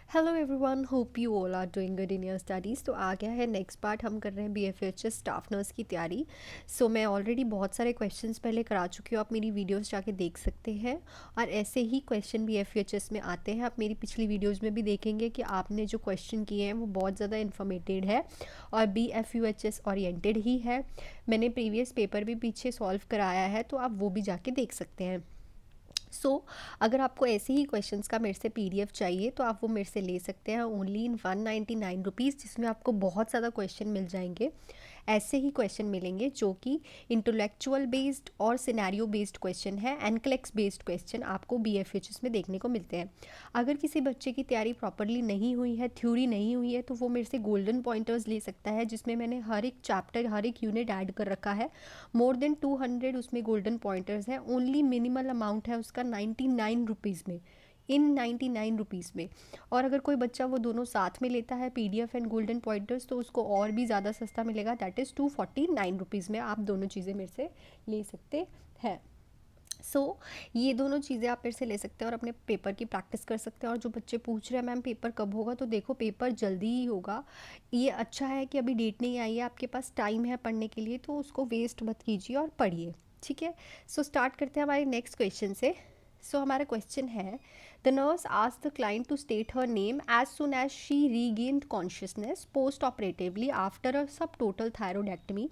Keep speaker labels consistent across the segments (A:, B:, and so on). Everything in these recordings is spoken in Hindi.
A: Hello everyone, hope you all are doing good in your studies. तो आ गया है नेक्स्ट पार्ट। हम कर रहे हैं BFHS स्टाफ नर्स की तैयारी। मैं ऑलरेडी बहुत सारे क्वेश्चंस पहले करा चुकी हूँ, आप मेरी वीडियोस जाके देख सकते हैं। और ऐसे ही क्वेश्चन BFHS में आते हैं। आप मेरी पिछली वीडियोस में भी देखेंगे कि आपने जो क्वेश्चन किए हैं वो बहुत ज़्यादा इन्फॉर्मेटिव है और BFUHS ओरिएंटेड ही है। मैंने प्रीवियस पेपर भी पीछे सॉल्व कराया है, तो आप वो भी जाके देख सकते हैं। अगर आपको ऐसे ही क्वेश्चंस का मेरे से PDF चाहिए तो आप वो मेरे से ले सकते हैं ओनली इन 199 रुपीज़, जिसमें आपको बहुत ज़्यादा क्वेश्चन मिल जाएंगे। ऐसे ही क्वेश्चन मिलेंगे जो कि इंटेलेक्चुअल बेस्ड और सिनेरियो बेस्ड क्वेश्चन है, एनक्लेक्स बेस्ड क्वेश्चन आपको BFHS में देखने को मिलते हैं। अगर किसी बच्चे की तैयारी प्रॉपरली नहीं हुई है, थ्योरी नहीं हुई है, तो वो मेरे से गोल्डन पॉइंटर्स ले सकता है, जिसमें मैंने हर एक चैप्टर, हर एक यूनिट ऐड कर रखा है। मोर देन 200 उसमें गोल्डन पॉइंटर्स हैं। ओनली मिनिमल अमाउंट है उसका 99 रुपीज़ में, इन 99 रुपीज़ में। और अगर कोई बच्चा वो दोनों साथ में लेता है, PDF एंड गोल्डन पॉइंटर्स, तो उसको और भी ज़्यादा सस्ता मिलेगा, दैट इज़ 249 रुपीज़ में आप दोनों चीज़ें मेरे से ले सकते हैं। ये दोनों चीज़ें आप मेरे से ले सकते हैं और अपने पेपर की प्रैक्टिस कर सकते हैं। और जो बच्चे पूछ रहे हैं मैम पेपर कब होगा, तो देखो पेपर जल्दी ही होगा। ये अच्छा है कि अभी डेट नहीं आई है, आपके पास टाइम है पढ़ने के लिए, तो उसको वेस्ट मत कीजिए और पढ़िए, ठीक है। स्टार्ट करते हैं हमारे नेक्स्ट क्वेश्चन से। हमारा क्वेश्चन है, the nurse asked the client to state her name as soon as she regained consciousness post operatively after a sub total thyroidectomy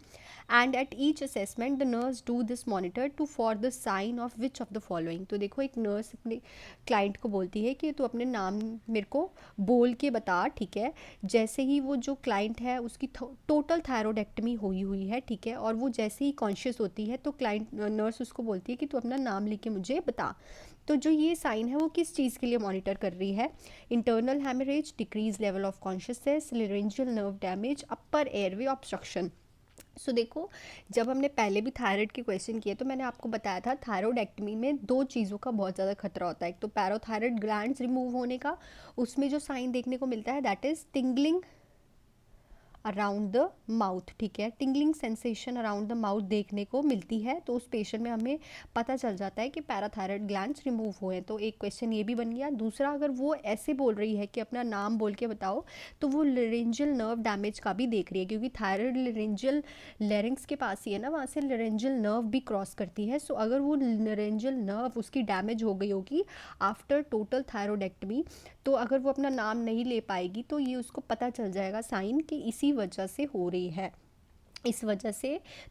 A: and at each assessment the nurse do this monitor to for the sign of which of the following. तो देखो, एक नर्स अपने क्लाइंट को बोलती है कि तू अपने नाम मेरे को बोल के बता, ठीक है। जैसे ही वो जो क्लाइंट है उसकी टोटल थायरोडेक्टमी हुई है, ठीक है, और वो जैसे ही कॉन्शियस होती है तो क्लाइंट नर्स उसको बोलती है कि तू अपना नाम लिख के मुझे बता। तो जो ये साइन है वो किस चीज़ के लिए मॉनिटर कर रही है? Internal haemorrhage, decrease level of consciousness, laryngeal nerve damage, upper airway obstruction. देखो, जब हमने पहले भी थायराइड के क्वेश्चन किए तो मैंने आपको बताया था थायरोडेक्टमी में दो चीज़ों का बहुत ज़्यादा खतरा होता है। एक तो पैराथायराइड ग्लैंड्स रिमूव होने का, उसमें जो साइन देखने को मिलता है that is tingling around the mouth, ठीक है। Tingling sensation around the mouth देखने को मिलती है, तो उस पेशेंट में हमें पता चल जाता है कि पैराथायराइड ग्लैंड्स रिमूव हुए हैं। तो एक क्वेश्चन ये भी बन गया। दूसरा, अगर वो ऐसे बोल रही है कि अपना नाम बोल के बताओ, तो वो लेरेंजियल नर्व डैमेज का भी देख रही है, क्योंकि थायराइड लेरेंजियल लेरिंग्स के पास ही है ना, वहाँ से लेरेंजियल नर्व भी क्रॉस करती है। अगर वो लेरेंजियल नर्व उसकी डैमेज हो गई होगी आफ्टर टोटल थायरोडेक्टमी, तो अगर वो अपना नाम नहीं ले पाएगी तो ये उसको पता चल जाएगा साइन कि इसी वजह से हो रही है। इस वजह से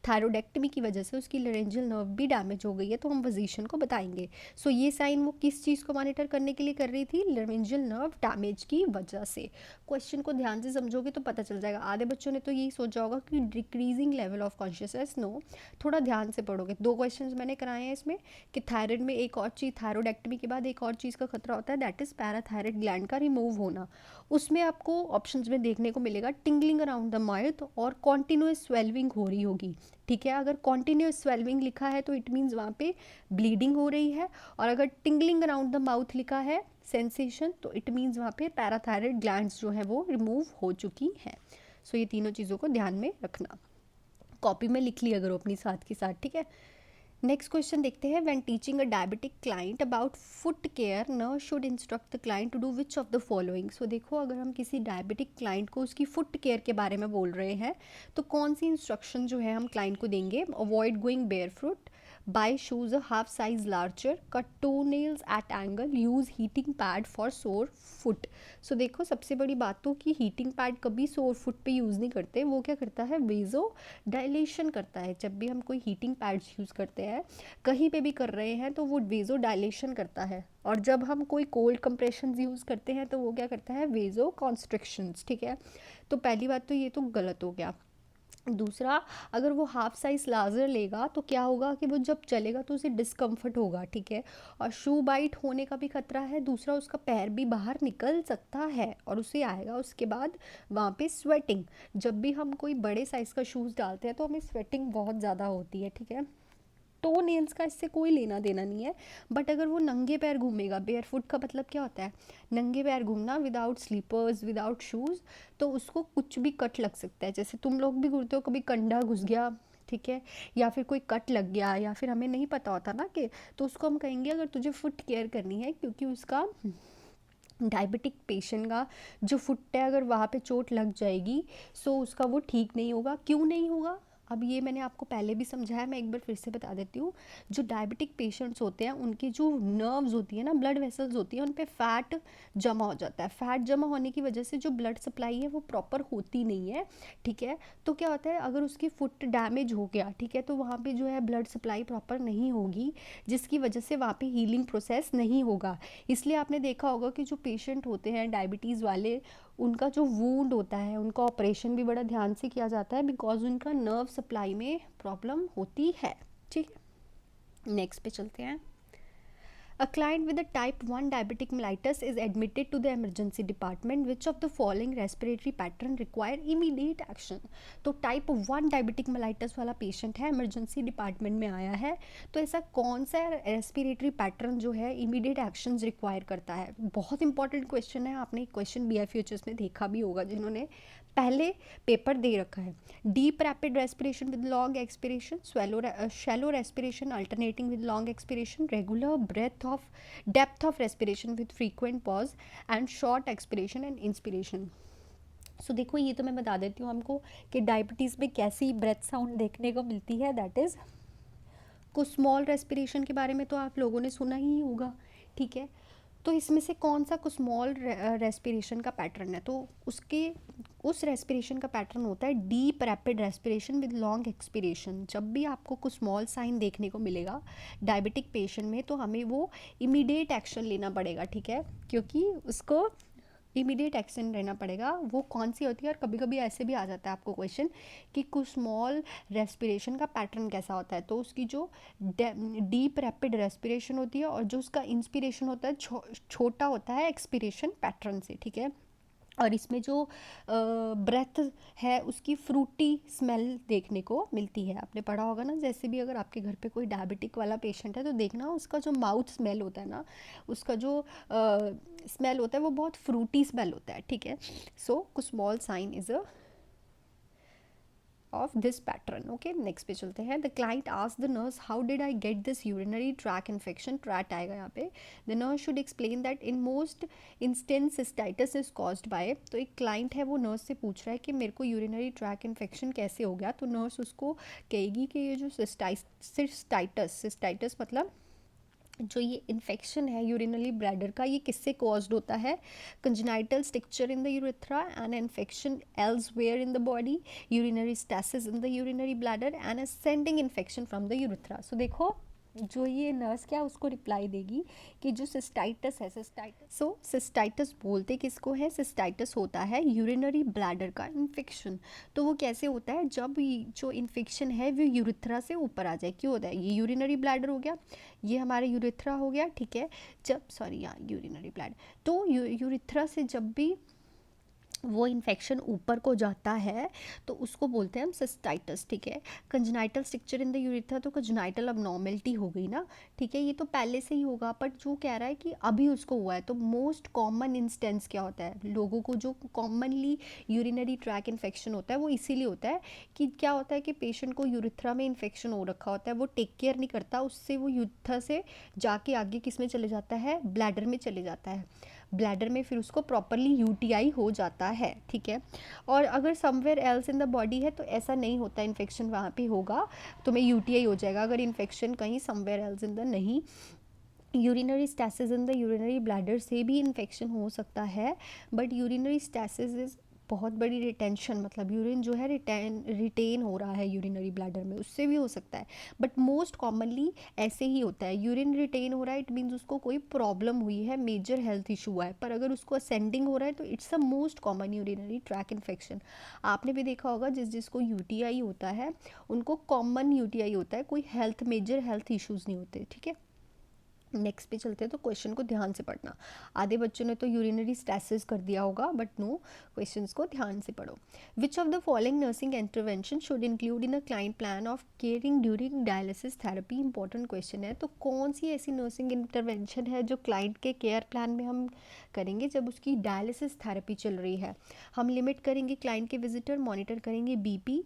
A: थायरोडेक्टमी की वजह से उसकी लेरेंजियल नर्व भी डैमेज हो गई है, तो हम फिजिशियन को बताएंगे। ये साइन वो किस चीज़ को मॉनिटर करने के लिए कर रही थी? लेरेंजियल नर्व डैमेज की वजह से। क्वेश्चन को ध्यान से समझोगे तो पता चल जाएगा। आधे बच्चों ने तो यही सोचा होगा कि decreasing level of consciousness, no, थोड़ा ध्यान से पढ़ोगे। दो क्वेश्चन मैंने कराए हैं इसमें कि थायराइड में एक और चीज़, थायरोडेक्टमी के बाद एक और चीज़ का खतरा होता है, दैट इज़ पैराथायराइड ग्लैंड का रिमूव होना। उसमें आपको ऑप्शंस में देखने को मिलेगा टिंगलिंग अराउंड द माउथ और कॉन्टिन्यूस स्वेल्विंग हो रही होगी, ठीक है। अगर कॉन्टिन्यूस स्वेल्विंग लिखा है तो इट मीन्स वहाँ पे ब्लीडिंग हो रही है, और अगर टिंगलिंग अराउंड द माउथ लिखा है सेंसेशन, तो इट मीन्स वहाँ पे पैराथायराइड ग्लैंड्स जो है वो रिमूव हो चुकी हैं। ये तीनों चीज़ों को ध्यान में रखना, कॉपी में लिख लिया करो अपनी साथ के साथ, ठीक है। नेक्स्ट क्वेश्चन देखते हैं। When teaching a diabetic client about foot care, nurse should instruct the client to do which of the following. देखो, अगर हम किसी डायबिटिक क्लाइंट को उसकी फुट केयर के बारे में बोल रहे हैं तो कौन सी इंस्ट्रक्शन जो है हम क्लाइंट को देंगे? Avoid going bare foot, buy shoes a half size larger, cut toe nails at angle, use heating pad for sore foot. देखो, सबसे बड़ी बात तो कि हीटिंग पैड कभी सोर फुट पे यूज़ नहीं करते। वो क्या करता है? वेजो डायलेशन करता है। जब भी हम कोई हीटिंग पैड्स यूज़ करते हैं, कहीं पे भी कर रहे हैं, तो वो वेजो डायलेशन करता है। और जब हम कोई कोल्ड कंप्रेशन यूज़ करते हैं तो वो क्या करता है? वेजो कॉन्स्ट्रिक्शंस, ठीक है। तो पहली बात तो ये तो गलत हो गया। दूसरा, अगर वो हाफ साइज लार्जर लेगा तो क्या होगा कि वो जब चलेगा तो उसे डिस्कम्फर्ट होगा, ठीक है। और शू बाइट होने का भी खतरा है। दूसरा, उसका पैर भी बाहर निकल सकता है और उसे आएगा उसके बाद वहाँ पे स्वेटिंग। जब भी हम कोई बड़े साइज़ का शूज़ डालते हैं तो हमें स्वेटिंग बहुत ज़्यादा होती है, ठीक है। टो नेल्स का इससे कोई लेना देना नहीं है। बट अगर वो नंगे पैर घूमेगा, बेयर फुट का मतलब क्या होता है? नंगे पैर घूमना, विदाउट स्लीपर्स, विदाउट शूज़, तो उसको कुछ भी कट लग सकता है। जैसे तुम लोग भी घूमते हो, कभी कंडा घुस गया, ठीक है, या फिर कोई कट लग गया, या फिर हमें नहीं पता होता ना कि, तो उसको हम कहेंगे अगर तुझे फुट केयर करनी है, क्योंकि उसका डायबिटिक पेशेंट का जो फुट है अगर वहाँ पे चोट लग जाएगी सो उसका वो ठीक नहीं होगा। क्यों नहीं होगा, अब ये मैंने आपको पहले भी समझाया, मैं एक बार फिर से बता देती हूँ। जो डायबिटिक पेशेंट्स होते हैं उनकी जो नर्व्स होती है ना, ब्लड वेसल्स होती है, उन पे फैट जमा हो जाता है। फैट जमा होने की वजह से जो ब्लड सप्लाई है वो प्रॉपर होती नहीं है, ठीक है। तो क्या होता है, अगर उसकी फुट डैमेज हो गया, ठीक है, तो वहाँ पे जो है ब्लड सप्लाई प्रॉपर नहीं होगी, जिसकी वजह से वहाँ पे हीलिंग प्रोसेस नहीं होगा। इसलिए आपने देखा होगा कि जो पेशेंट होते हैं डायबिटीज़ वाले, उनका जो वूंड होता है उनका ऑपरेशन भी बड़ा ध्यान से किया जाता है, बिकॉज उनका नर्व सप्लाई में प्रॉब्लम होती है, ठीक है। नेक्स्ट पे चलते हैं। A client with a type 1 diabetic mellitus is admitted to the emergency department. Which of the following respiratory pattern require immediate action? तो टाइप 1 डायबिटिक mellitus वाला पेशेंट है, इमरजेंसी डिपार्टमेंट में आया है, तो ऐसा कौन सा रेस्पिरेटरी पैटर्न जो है इमीडिएट एक्शंस रिक्वायर करता है? बहुत इंपॉर्टेंट क्वेश्चन है, आपने क्वेश्चन BFHS में देखा भी होगा जिन्होंने पहले पेपर दे रखा है। Deep rapid respiration with long expiration, shallow respiration alternating with long expiration, regular breath of depth of respiration with frequent pause and short expiration and inspiration. So देखो ये तो मैं बता देती हूँ हमको कि डायबिटीज़ में कैसी ब्रेथ साउंड देखने को मिलती है। दैट इज़ कुछ स्मॉल रेस्पिरेशन के बारे में तो आप लोगों ने सुना ही होगा, ठीक है। तो इसमें से कौन सा कुछ स्मॉल रेस्पिरेशन का पैटर्न है, तो उस रेस्पिरेशन का पैटर्न होता है deep rapid respiration with long expiration. जब भी आपको कुछ स्मॉल साइन देखने को मिलेगा डायबिटिक पेशेंट में, तो हमें वो इमीडिएट एक्शन लेना पड़ेगा, ठीक है, क्योंकि उसको इमीडिएट एक्शन लेना पड़ेगा। वो कौन सी होती है, और कभी कभी ऐसे भी आ जाता है आपको क्वेश्चन कि कुछ स्मॉल रेस्पिरेशन का पैटर्न कैसा होता है, तो उसकी जो डीप रैपिड रेस्पिरेशन होती है और जो उसका इंस्पिरेशन होता है छोटा होता है एक्सपिरेशन पैटर्न से, ठीक है। और इसमें जो ब्रेथ है उसकी फ्रूटी स्मेल देखने को मिलती है। आपने पढ़ा होगा ना, जैसे भी अगर आपके घर पे कोई डायबिटिक वाला पेशेंट है तो देखना उसका जो माउथ स्मेल होता है ना, उसका जो स्मेल होता है वो बहुत फ्रूटी स्मेल होता है, ठीक है। सो कुछ small sign is a of this pattern. Okay, next पे चलते हैं। The client asked the nurse, how did I get this urinary tract infection? ट्रैट आएगा यहाँ पे। The nurse should explain that in most instance cystitis is caused by। तो एक क्लाइंट है वो नर्स से पूछ रहा है कि मेरे को यूरिनरी ट्रैक इन्फेक्शन कैसे हो गया, तो नर्स उसको कहेगी कि ये जो सिस्टाइटिस मतलब जो ये इन्फेक्शन है यूरिनरी ब्लैडर का, ये किससे कॉज्ड होता है? Congenital structure in the urethra and infection elsewhere in the body, urinary stasis in the urinary bladder and ascending infection from the urethra. So देखो जो ये नर्स क्या उसको रिप्लाई देगी कि जो सिस्टाइटिस है, सिस्टाइटिस बोलते किसको है? सिस्टाइटिस होता है यूरिनरी ब्लैडर का इन्फेक्शन। तो वो कैसे होता है? जब जो इन्फेक्शन है वो यूरेथ्रा से ऊपर आ जाए। क्यों होता है? ये यूरिनरी ब्लैडर हो गया, ये हमारा यूरेथ्रा हो गया, ठीक है। जब यहाँ यूरिनरी ब्लैडर, तो यूरेथ्रा से जब भी वो इन्फेक्शन ऊपर को जाता है तो उसको बोलते हैं हम सिस्टाइटिस, ठीक है। Congenital structure in the urethra, तो कंजेनाइटल अबनॉर्मेलिटी हो गई ना, ठीक है। ये तो पहले से ही होगा, बट जो कह रहा है कि अभी उसको हुआ है, तो मोस्ट कॉमन इंस्टेंस क्या होता है? लोगों को जो कॉमनली यूरिनरी ट्रैक इन्फेक्शन होता है वो इसीलिए होता है कि क्या होता है कि पेशेंट को यूरेथ्रा में इन्फेक्शन हो रखा होता है, वो टेक केयर नहीं करता, उससे वो यूरेथ्रा से जाके आगे किस में चले जाता है? ब्लैडर में चले जाता है। ब्लैडर में फिर उसको प्रॉपरली यूटीआई हो जाता है, ठीक है। और अगर somewhere else in the body है तो ऐसा नहीं होता, इन्फेक्शन वहाँ पे होगा तो मैं यूटीआई हो जाएगा। अगर इन्फेक्शन कहीं समवेयर एल्स इन द नहीं, urinary stasis in the urinary bladder से भी इन्फेक्शन हो सकता है, बट यूरिनरी स्टैसिस इज बहुत बड़ी रिटेंशन, मतलब यूरिन जो है रिटेन हो रहा है यूरिनरी ब्लैडर में, उससे भी हो सकता है। बट मोस्ट कॉमनली ऐसे ही होता है, यूरिन रिटेन हो रहा है, इट मीन्स उसको कोई प्रॉब्लम हुई है, मेजर हेल्थ इशू हुआ है। पर अगर उसको असेंडिंग हो रहा है तो it's a most common urinary track infection. आपने भी देखा होगा जिसको यूटीआई होता है उनको कॉमन यूटीआई होता है, कोई मेजर हेल्थ इशूज़ नहीं होते, ठीक है। नेक्स्ट पे चलते हैं, तो क्वेश्चन को ध्यान से पढ़ना। आधे बच्चों ने तो यूरिनरी स्टैसिस कर दिया होगा, बट नो, क्वेश्चंस को ध्यान से पढ़ो। विच of the following nursing intervention should include in a client plan of caring during dialysis therapy? Important question है। तो कौन सी ऐसी नर्सिंग इंटरवेंशन है जो क्लाइंट के केयर प्लान में हम करेंगे जब उसकी डायलिसिस थेरेपी चल रही है? हम लिमिट करेंगे क्लाइंट के विजिटर, मॉनिटर करेंगे बीपी,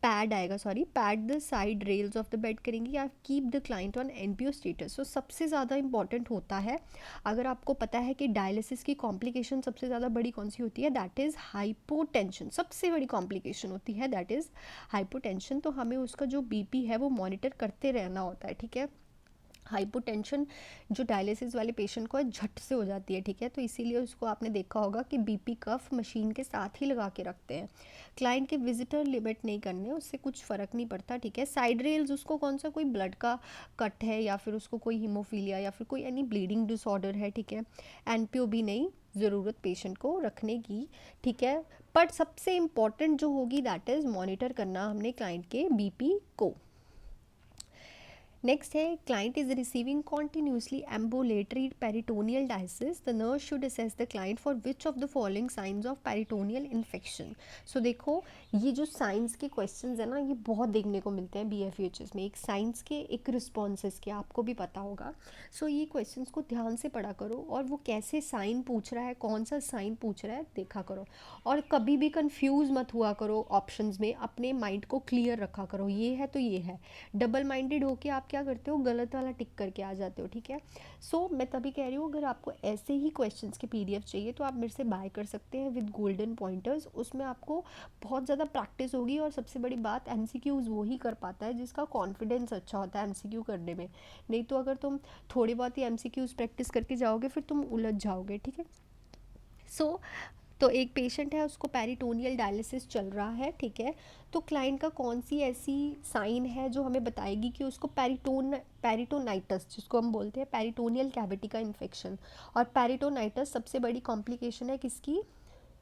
A: पैड आएगा, sorry, pad the side rails of the bed करेंगे, या keep the client on NPO status. So सबसे ज़्यादा इंपॉर्टेंट होता है, अगर आपको पता है कि डायलिसिस की कॉम्प्लिकेशन सबसे ज़्यादा बड़ी कौन सी होती है, दैट इज़ हाइपोटेंशन। सबसे बड़ी कॉम्प्लिकेशन होती है दैट इज़ हाइपोटेंशन। तो हमें उसका जो बीपी है वो मॉनिटर करते रहना होता है, ठीक है। हाइपोटेंशन जो डायलिसिस वाले पेशेंट को झट से हो जाती है, ठीक है, तो इसीलिए उसको आपने देखा होगा कि बीपी कफ मशीन के साथ ही लगा के रखते हैं। क्लाइंट के विजिटर लिमिट नहीं करने, उससे कुछ फ़र्क नहीं पड़ता, ठीक है। साइड रेल्स, उसको कौन सा कोई ब्लड का कट है या फिर उसको कोई हीमोफीलिया या फिर कोई एनी ब्लीडिंग डिसऑर्डर है, ठीक है। एनपीओ भी नहीं ज़रूरत पेशेंट को रखने की, ठीक है। बट सबसे इम्पॉर्टेंट जो होगी दैट इज़ मॉनिटर करना हमने क्लाइंट के बीपी को। नेक्स्ट है, client is receiving continuously ambulatory peritoneal dialysis, the nurse should assess the client for which of the following signs of peritoneal infection. So देखो, ये जो साइंस के क्वेश्चंस है ना, ये बहुत देखने को मिलते हैं BFHS में, एक साइंस के एक रिस्पॉन्सेस के, आपको भी पता होगा। सो ये क्वेश्चंस को ध्यान से पढ़ा करो, और वो कैसे साइन पूछ रहा है, कौन सा साइन पूछ रहा है देखा करो, और कभी भी कंफ्यूज मत हुआ करो ऑप्शंस में, अपने माइंड को क्लियर रखा करो, ये है तो ये है। डबल माइंडेड होके आप क्या करते हो, गलत वाला टिक करके आ जाते हो, ठीक है। सो मैं तभी कह रही हूँ, अगर आपको ऐसे ही क्वेश्चंस के PDF चाहिए तो आप मेरे से बाय कर सकते हैं विद गोल्डन पॉइंटर्स। उसमें आपको बहुत ज़्यादा प्रैक्टिस होगी, और सबसे बड़ी बात, MCQs वो ही कर पाता है जिसका कॉन्फिडेंस अच्छा होता है MCQ करने में। नहीं तो अगर तुम थोड़ी बहुत ही MCQs प्रैक्टिस करके जाओगे फिर तुम उलझ जाओगे, ठीक है। सो तो एक पेशेंट है, उसको पेरिटोनियल डायलिसिस चल रहा है, ठीक है। तो क्लाइंट का कौन सी ऐसी साइन है जो हमें बताएगी कि उसको पेरिटोनाइटस, जिसको हम बोलते हैं पेरिटोनियल कैविटी का इन्फेक्शन। और पेरिटोनाइटस सबसे बड़ी कॉम्प्लिकेशन है किसकी,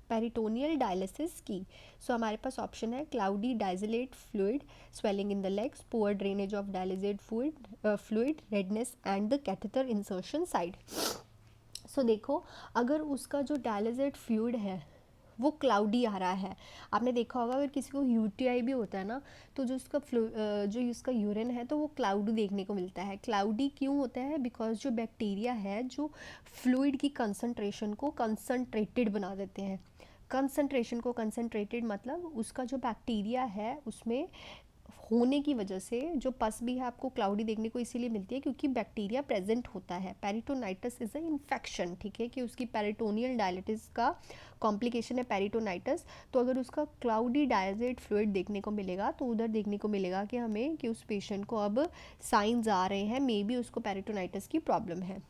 A: पेरिटोनियल डायलिसिस की। सो हमारे पास ऑप्शन है, cloudy dialysate fluid, swelling in the legs, poor drainage of dialysate fluid, redness and the catheter insertion site. So देखो, अगर उसका जो डायलिजेट फ्लूइड है वो क्लाउडी आ रहा है, आपने देखा होगा अगर किसी को UTI भी होता है ना, तो जो उसका जो उसका यूरिन है तो वो क्लाउडी देखने को मिलता है। क्लाउडी क्यों होता है, बिकॉज जो बैक्टीरिया है जो फ्लूइड की कंसंट्रेशन को कंसंट्रेटेड बना देते हैं। कंसंट्रेशन को कंसंट्रेटेड मतलब उसका जो बैक्टीरिया है उसमें होने की वजह से जो पस भी है आपको क्लाउडी देखने को इसीलिए मिलती है क्योंकि बैक्टीरिया प्रेजेंट होता है। पेरिटोनाइटस इज अ इन्फेक्शन, ठीक है, कि उसकी पेरिटोनियल डायलिटिस का कॉम्प्लिकेशन है पेरिटोनाइटस। तो अगर उसका क्लाउडी डायजेट फ्लूइड देखने को मिलेगा तो उधर देखने को मिलेगा कि हमें कि उस पेशेंट को अब साइंस आ रहे हैं, मे बी उसको पेरिटोनाइटस की प्रॉब्लम है।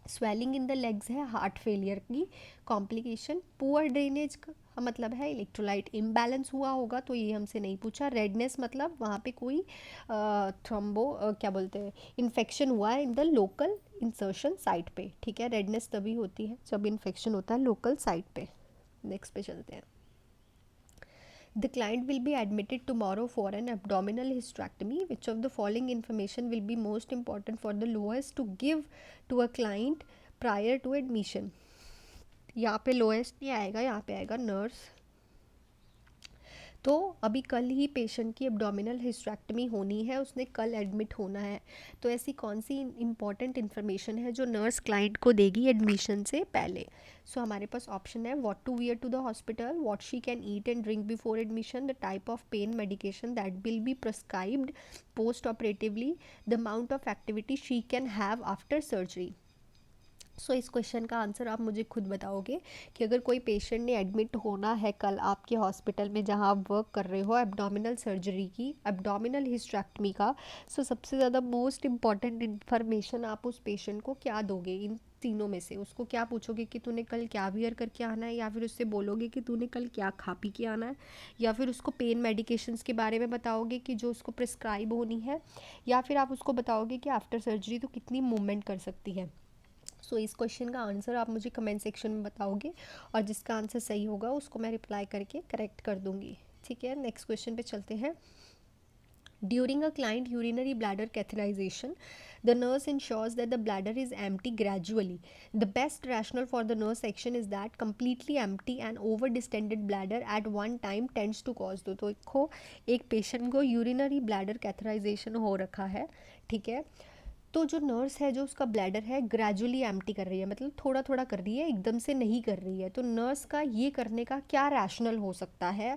A: स्वेलिंग इन द लेग्स है हार्ट फेलियर की कॉम्प्लिकेशन। पुअर ड्रेनेज का मतलब है इलेक्ट्रोलाइट इम्बैलेंस हुआ होगा, तो ये हमसे नहीं पूछा। रेडनेस मतलब वहाँ पे कोई थ्रोम्बो क्या बोलते हैं, इन्फेक्शन हुआ है in the local insertion site पे, ठीक है। रेडनेस तभी होती है जब इन्फेक्शन होता है लोकल साइट पे। नेक्स्ट पे चलते हैं। The client will be admitted tomorrow for an abdominal hysterectomy. Which of the following information will be most important for the lowest to give to a client prior to admission? यहाँ पे लोएस्ट नहीं आएगा, यहाँ पे आएगा नर्स। तो अभी कल ही पेशेंट की एब्डोमिनल हिस्टेरेक्टमी होनी है, उसने कल एडमिट होना है, तो ऐसी कौन सी इंपॉर्टेंट इन्फॉर्मेशन है जो नर्स क्लाइंट को देगी एडमिशन से पहले। सो हमारे पास ऑप्शन है, what to wear to the hospital, what she can eat and drink before admission, the type of pain medication that will be prescribed post operatively, the amount of activity she can have after surgery. So इस क्वेश्चन का आंसर आप मुझे खुद बताओगे कि अगर कोई पेशेंट ने एडमिट होना है कल आपके हॉस्पिटल में जहां आप वर्क कर रहे हो एब्डोमिनल सर्जरी की, एब्डोमिनल हिस्टेरेक्टमी का, सो सबसे ज़्यादा मोस्ट इम्पॉर्टेंट इन्फॉर्मेशन आप उस पेशेंट को क्या दोगे इन तीनों में से। उसको क्या पूछोगे कि तूने कल क्या वियर करके आना है, या फिर उससे बोलोगे कि तूने कल क्या खा पी के आना है, या फिर उसको पेन मेडिकेशंस के बारे में बताओगे कि जो उसको प्रिस्क्राइब होनी है, या फिर आप उसको बताओगे कि आफ्टर सर्जरी तो कितनी मूवमेंट कर सकती है। सो इस क्वेश्चन का आंसर आप मुझे कमेंट सेक्शन में बताओगे, और जिसका आंसर सही होगा उसको मैं रिप्लाई करके करेक्ट कर दूंगी, ठीक है। नेक्स्ट क्वेश्चन पे चलते हैं। During a client urinary bladder catheterization, the nurse ensures that the bladder is empty gradually. The best rationale for the nurse action is that completely empty and over distended bladder at one time tends to cause तो देखो, एक पेशेंट को यूरिनरी ब्लैडर कैथराइजेशन हो रखा है, ठीक है। तो जो नर्स है, जो उसका ब्लैडर है, ग्रेजुअली एम्प्टी कर रही है, मतलब थोड़ा थोड़ा कर रही है, एकदम से नहीं कर रही है। तो नर्स का ये करने का क्या रैशनल हो सकता है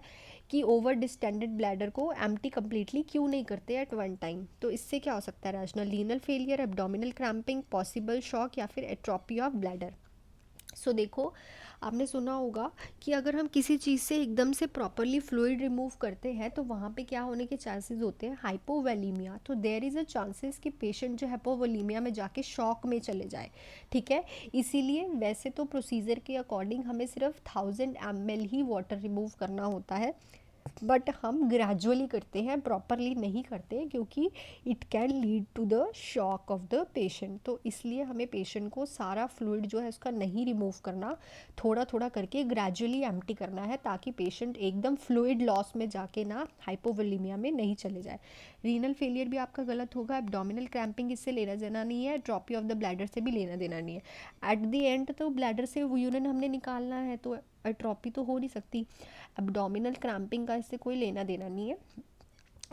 A: कि ओवर डिस्टेंडेड ब्लैडर को एम्प्टी कंप्लीटली क्यों नहीं करते एट वन टाइम? तो इससे क्या हो सकता है rational? Renal failure, abdominal cramping, possible shock, या फिर एट्रोपी ऑफ ब्लैडर। सो देखो, आपने सुना होगा कि अगर हम किसी चीज़ से एकदम से प्रॉपरली फ्लूइड रिमूव करते हैं तो वहाँ पे क्या होने के चांसेस होते हैं? हाइपोवोलीमिया। तो देयर इज़ अ चांसेस कि पेशेंट जो हाइपोवोलीमिया में जाके शॉक में चले जाए, ठीक है। इसीलिए वैसे तो प्रोसीजर के अकॉर्डिंग हमें सिर्फ 1000 ml ही वाटर रिमूव करना होता है, बट हम ग्रेजुअली करते हैं, प्रॉपरली नहीं करते, क्योंकि it can lead to the shock of the patient. तो इसलिए हमें पेशेंट को सारा फ्लूइड जो है उसका नहीं रिमूव करना, थोड़ा थोड़ा करके ग्रेजुअली एम्प्टी करना है, ताकि पेशेंट एकदम फ्लूइड लॉस में जाके ना हाइपोवोलीमिया में नहीं चले जाए। रीनल फेलियर भी आपका गलत होगा, एब्डोमिनल क्रैम्पिंग इससे लेना देना नहीं है, ट्रॉपी ऑफ द ब्लैडर से भी लेना देना नहीं है। एट द एंड तो ब्लैडर से यूरिन हमने निकालना है, तो एट्रोपी तो हो नहीं सकती। एब्डोमिनल क्रैम्पिंग का इससे कोई लेना देना नहीं है।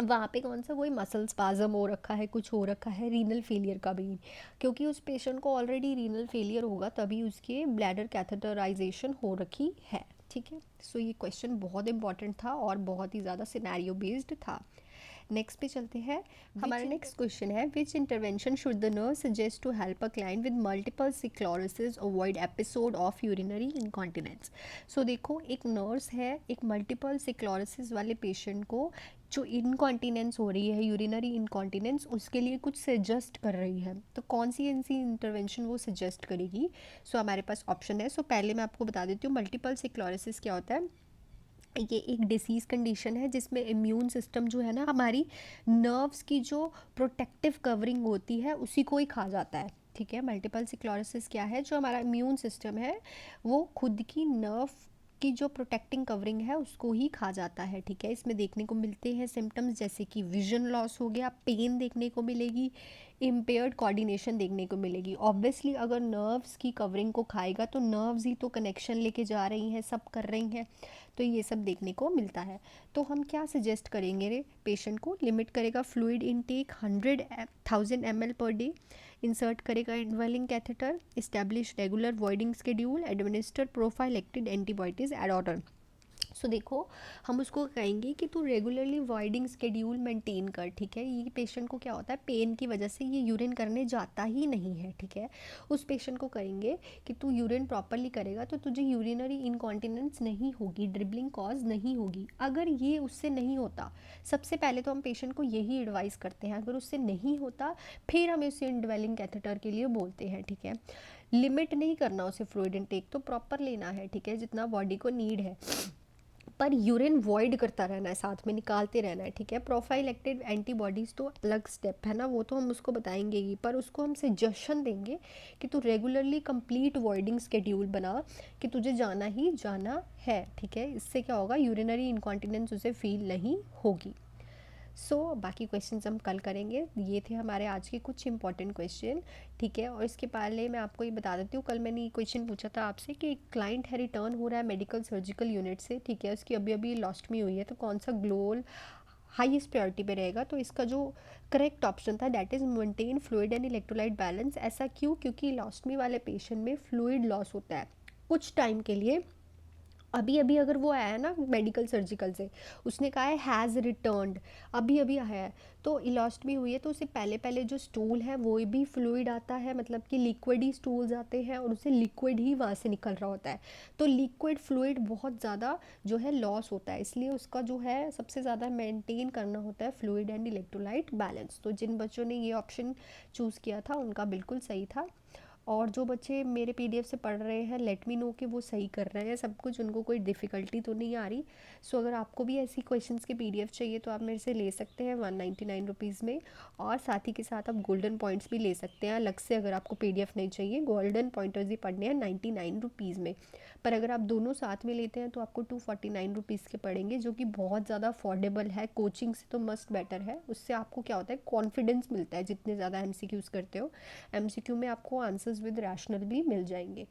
A: वहाँ पे कौन सा कोई मसल स्पाज्म हो रखा है, कुछ हो रखा है, रीनल फेलियर का भी, क्योंकि उस पेशेंट को ऑलरेडी रीनल फेलियर होगा तभी उसके ब्लैडर कैथेटराइजेशन हो रखी है, ठीक है। सो ये क्वेश्चन बहुत इंपॉर्टेंट था और बहुत ही ज़्यादा सिनेरियो बेस्ड था। नेक्स्ट पे चलते हैं। हमारा नेक्स्ट क्वेश्चन है, which intervention should the nurse suggest to help a client with multiple sclerosis avoid episode of urinary incontinence. So देखो, एक नर्स है, एक मल्टीपल सिक्लोरिसिस वाले पेशेंट को जो इनकॉन्टिनेंस हो रही है, यूरिनरी इनकॉन्टिनेंस, उसके लिए कुछ सजेस्ट कर रही है। तो कौन सी ऐसी इंटरवेंशन वो सजेस्ट करेगी? सो हमारे पास ऑप्शन है। सो पहले मैं आपको बता देती हूँ मल्टीपल सिक्लोरिसिस क्या होता है। ये एक डिसीज़ कंडीशन है जिसमें इम्यून सिस्टम जो है ना, हमारी नर्व्स की जो प्रोटेक्टिव कवरिंग होती है उसी को ही खा जाता है, ठीक है। मल्टीपल स्क्लेरोसिस क्या है? जो हमारा इम्यून सिस्टम है वो खुद की नर्व की जो प्रोटेक्टिंग कवरिंग है उसको ही खा जाता है, ठीक है। इसमें देखने को मिलते हैं सिम्टम्स जैसे कि विजन लॉस हो गया, पेन देखने को मिलेगी, इम्पेयर्ड कोऑर्डिनेशन देखने को मिलेगी। ऑब्वियसली अगर नर्व्स की कवरिंग को खाएगा तो नर्व्स ही तो कनेक्शन लेके जा रही हैं, सब कर रही हैं, तो ये सब देखने को मिलता है। तो हम क्या सजेस्ट करेंगे रे पेशेंट को? लिमिट करेगा fluid intake 1000 ml per day, insert करेगा indwelling catheter, establish regular voiding schedule, administer prophylactic antibiotics as order. So देखो, हम उसको कहेंगे कि तू रेगुलरली वॉइडिंग स्केड्यूल मेंटेन कर, ठीक है। ये पेशेंट को क्या होता है, पेन की वजह से ये यूरिन करने जाता ही नहीं है, ठीक है। उस पेशेंट को कहेंगे कि तू यूरिन प्रॉपरली करेगा तो तुझे यूरिनरी इनकॉन्टिनेंस नहीं होगी, ड्रिबलिंग कॉज नहीं होगी। अगर ये उससे नहीं होता, सबसे पहले तो हम पेशेंट को यही एडवाइस करते हैं, अगर उससे नहीं होता फिर हम इसे इनड्वेलिंग कैथेटर के लिए बोलते हैं, ठीक है। लिमिट नहीं करना उसे, फ्लूइड इनटेक तो प्रॉपर लेना है, ठीक है, जितना बॉडी को नीड है, पर यूरिन वॉइड करता रहना है, साथ में निकालते रहना है, ठीक है। प्रोफाइलेक्टिव एंटीबॉडीज़ तो अलग स्टेप है ना, वो तो हम उसको बताएंगे ही, पर उसको हम सजेशन देंगे कि तू रेगुलरली कंप्लीट वॉइडिंग स्केड्यूल बना, कि तुझे जाना ही जाना है, ठीक है। इससे क्या होगा, यूरिनरी इनकॉन्टिनेंस उसे फील नहीं होगी। बाकी क्वेश्चंस हम कल करेंगे। ये थे हमारे आज के कुछ इंपॉर्टेंट क्वेश्चन, ठीक है। और इसके पहले मैं आपको ये बता देती हूँ, कल मैंने ये क्वेश्चन पूछा था आपसे कि एक क्लाइंट है रिटर्न हो रहा है मेडिकल सर्जिकल यूनिट से, ठीक है, उसकी अभी अभी लॉस्टमी हुई है, तो कौन सा ग्लोल हाईएस्ट प्रायोरिटी पे रहेगा? तो इसका जो करेक्ट ऑप्शन था that is maintain fluid and electrolyte balance. ऐसा क्यों? क्योंकि लॉस्टमी वाले पेशेंट में फ्लूइड लॉस होता है कुछ टाइम के लिए। अभी अभी अगर वो आया है ना मेडिकल सर्जिकल से, उसने कहा है हैज़ रिटर्नड, अभी अभी आया है, तो इलॉस्टमी हुई है, तो उससे पहले पहले जो स्टूल है वो भी फ्लूइड आता है, मतलब कि लिक्विड ही स्टूल्स आते हैं और उससे लिक्विड ही वहाँ से निकल रहा होता है। तो लिक्विड फ्लूइड बहुत ज़्यादा जो है लॉस होता है, इसलिए उसका जो है सबसे ज़्यादा मेंटेन करना होता है फ्लूइड एंड इलेक्ट्रोलाइट बैलेंस। तो जिन बच्चों ने ये ऑप्शन चूज़ किया था उनका बिल्कुल सही था, और जो बच्चे मेरे पीडीएफ से पढ़ रहे हैं लेट मी नो कि वो सही कर रहे हैं सब कुछ, उनको कोई डिफ़िकल्टी तो नहीं आ रही। अगर आपको भी ऐसी क्वेश्चंस के पीडीएफ चाहिए तो आप मेरे से ले सकते हैं 199 रुपीज़ में, और साथ ही के साथ आप गोल्डन पॉइंट्स भी ले सकते हैं अलग से। अगर आपको पीडीएफ नहीं चाहिए, गोल्डन पॉइंटर्स ही पढ़ने हैं 99 रुपीज़ में, पर अगर आप दोनों साथ में लेते हैं तो आपको 249 रुपीज़ के पड़ेंगे, जो कि बहुत ज़्यादा अफोर्डेबल है। कोचिंग से तो मस्ट बेटर है, उससे आपको क्या होता है, कॉन्फिडेंस मिलता है। जितने ज़्यादा एमसीक्यूज़ करते हो, एमसीक्यू में आपको आंसर्स विद रैशनल भी मिल जाएंगे।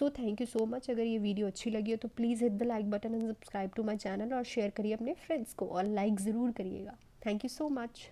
A: Thank you so much. अगर ये वीडियो अच्छी लगी हो तो please hit the like button and subscribe to my channel, और शेयर करिए अपने फ्रेंड्स को, और लाइक ज़रूर करिएगा। Thank you so much.